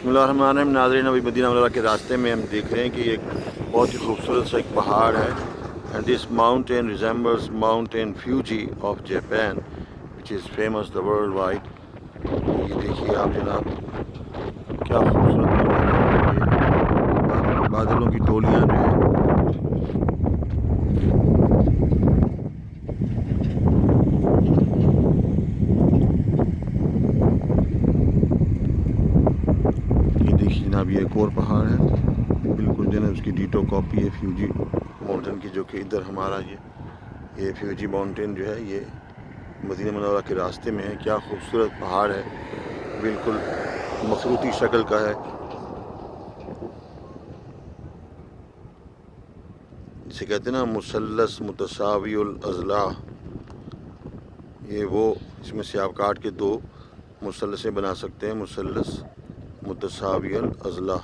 बिस्मिल्लाहिर्रहमानिर्रहीम। नाज़रीन, अभी मदीना मुनव्वरा के रास्ते में हम देख रहे हैं कि एक बहुत ही खूबसूरत सा एक पहाड़ है। And this mountain resembles mountain Fuji of Japan which is famous the world wide. ये देखिए आप जनाब, क्या खूबसूरत मंजर है। ये बादलों की टोलियाँ जो हैं। ये देखिए जनाब, ये एक और पहाड़ है, बिल्कुल जो है उसकी डीटो कॉपी है फ्यूजी माउंटेन की, जो कि इधर हमारा ये फ्यूजी माउंटेन जो है ये मदीना मुनव्वरा के रास्ते में है। क्या खूबसूरत पहाड़ है, बिल्कुल मखरूती शक्ल का है, जिसे कहते हैं ना मुसल्लस मुतसावियुल अज़ला। ये वो, इसमें से आप काट के दो मुसल्लसें बना सकते हैं, मुसल्लस मुतसावियुल अज़ला।